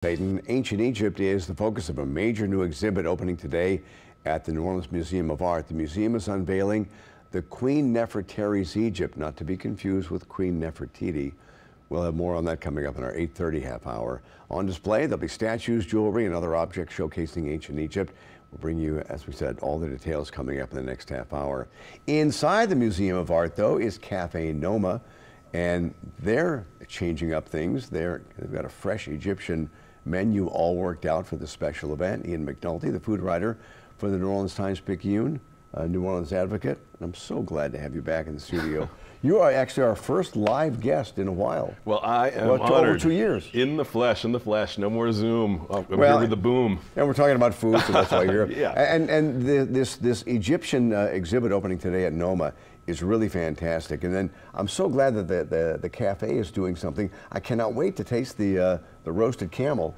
Peyton, ancient Egypt is the focus of a major new exhibit opening today at the New Orleans Museum of Art. The museum is unveiling the Queen Nefertari's Egypt, not to be confused with Queen Nefertiti. We'll have more on that coming up in our 8:30 half hour. On display, there'll be statues, jewelry, and other objects showcasing ancient Egypt. We'll bring you, as we said, all the details coming up in the next half hour. Inside the Museum of Art, though, is Cafe Noma, and they're changing up things. They've got a fresh Egyptian menu all worked out for the special event. Ian McNulty, the food writer for the New Orleans Times-Picayune, New Orleans advocate. I'm so glad to have you back in the studio. You are actually our first live guest in a while. Well, I am honored. Over 2 years. In the flesh, no more Zoom. I'm here with the boom. And we're talking about food, so that's why you're here. Yeah. And this Egyptian exhibit opening today at Noma is really fantastic. And then I'm so glad that the cafe is doing something. I cannot wait to taste the roasted camel.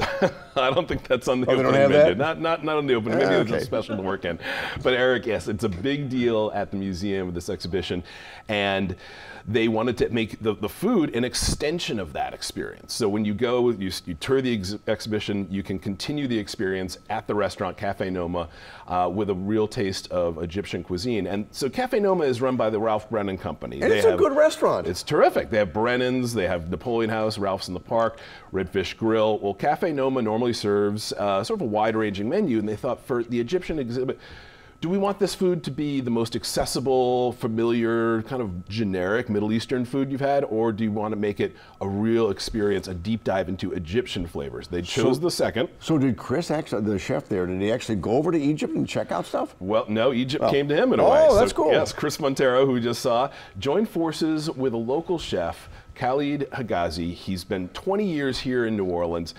I don't think that's on the opening menu. Not on the opening menu. It's a special to work in. But Eric, yes, it's a big deal at the museum with this exhibition, and they wanted to make the food an extension of that experience. So when you go, you tour the exhibition, you can continue the experience at the restaurant Cafe Noma with a real taste of Egyptian cuisine. And so Cafe Noma is run by the Ralph Brennan Company. And it's a good restaurant. It's terrific. They have Brennan's, they have Napoleon House, Ralph's in the Park, Redfish Grill. Well, Cafe Noma normally serves sort of a wide-ranging menu, and they thought for the Egyptian exhibit, do we want this food to be the most accessible, familiar, kind of generic Middle Eastern food you've had, or do you want to make it a real experience, a deep dive into Egyptian flavors? They chose the second. So did Chris, actually, the chef there, did he actually go over to Egypt and check out stuff? Well, no, Egypt came to him in a way. Oh, that's cool. Yes, Chris Montero, who we just saw, joined forces with a local chef, Khalid Hagazi. He's been 20 years here in New Orleans.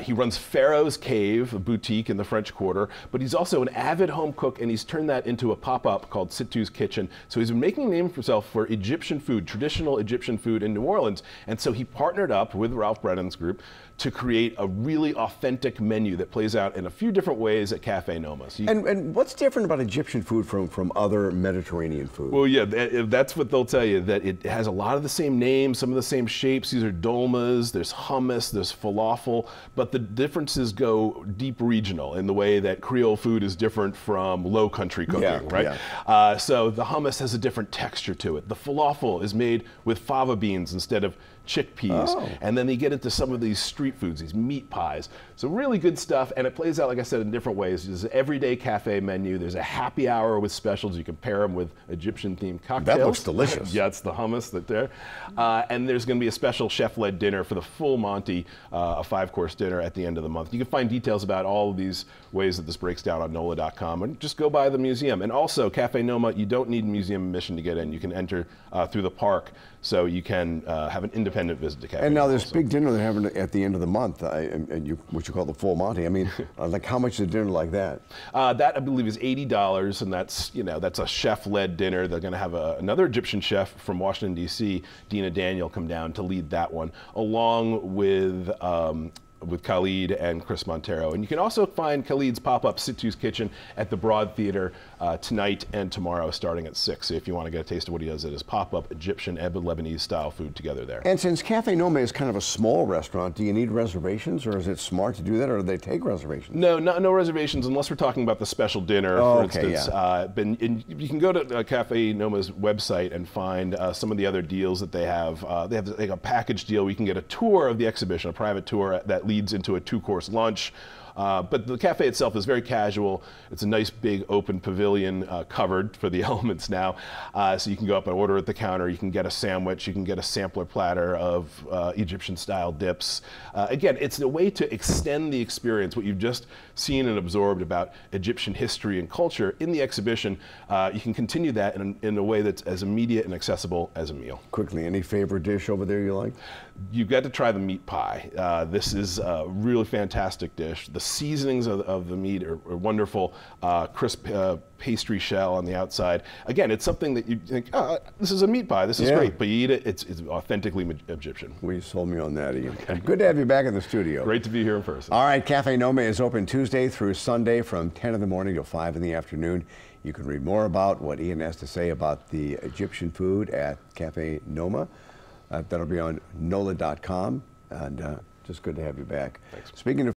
He runs Pharaoh's Cave, a boutique in the French Quarter, but he's also an avid home cook, and he's turned that into a pop-up called Situ's Kitchen. So he's been making a name for himself for Egyptian food, traditional Egyptian food in New Orleans. And so he partnered up with Ralph Brennan's group to create a really authentic menu that plays out in a few different ways at Cafe Noma. So and what's different about Egyptian food from other Mediterranean food? Well, yeah, that's what they'll tell you, that it has a lot of the same names, some of the same shapes. These are dolmas, there's hummus, there's falafel, but the differences go deep regional in the way that Creole food is different from low country cooking, right? Yeah. So the hummus has a different texture to it. The falafel is made with fava beans instead of chickpeas. Oh. And then they get into some of these street foods, these meat pies. So really good stuff, and it plays out, like I said, in different ways. There's an everyday cafe menu. There's a happy hour with specials. You can pair them with Egyptian-themed cocktails. That looks delicious. Yeah, it's the hummus that's there. And there's going to be a special chef-led dinner for the full Monty, a 5-course dinner at the end of the month. You can find details about all of these ways that this breaks down on NOLA.com, and just go by the museum. And also, Cafe Noma, you don't need museum admission to get in. You can enter through the park, so you can have an independent visit to Cafe And now Noma this also. big dinner they're having at the end of the month, what you call the full Monty. I mean, like how much is a dinner like that? That I believe is $80, and that's a chef-led dinner. They're going to have another Egyptian chef from Washington D.C., Dina Daniel, come down to lead that one, along with Khalid and Chris Montero. And you can also find Khalid's pop-up Situ's Kitchen at the Broad Theater tonight and tomorrow starting at 6. So if you want to get a taste of what he does at his pop-up Egyptian and Lebanese style food together there. And since Cafe Noma is kind of a small restaurant, do you need reservations, or is it smart to do that, or do they take reservations? No reservations unless we're talking about the special dinner, for instance. Yeah. You can go to Cafe Noma's website and find some of the other deals that they have. They have like a package deal where you can get a tour of the exhibition, a private tour that leads into a 2-course lunch. But the cafe itself is very casual. It's a nice big open pavilion covered for the elements now. So you can go up and order at the counter. You can get a sandwich. You can get a sampler platter of Egyptian style dips. Again, it's a way to extend the experience, what you've just seen and absorbed about Egyptian history and culture in the exhibition. You can continue that in a way that's as immediate and accessible as a meal. Quickly, any favorite dish over there you like? You've got to try the meat pie. This is a really fantastic dish. The seasonings of the meat are wonderful, crisp pastry shell on the outside. Again, it's something that you think, oh, this is a meat pie, this is great, but you eat it, it's authentically Egyptian. Well, you sold me on that, Ian. Okay. Good to have you back in the studio. Great to be here in person. All right, Cafe Noma is open Tuesday through Sunday from 10 in the morning to 5 in the afternoon. You can read more about what Ian has to say about the Egyptian food at Cafe Noma. That'll be on NOLA.com. And Just good to have you back. Thanks. Speaking of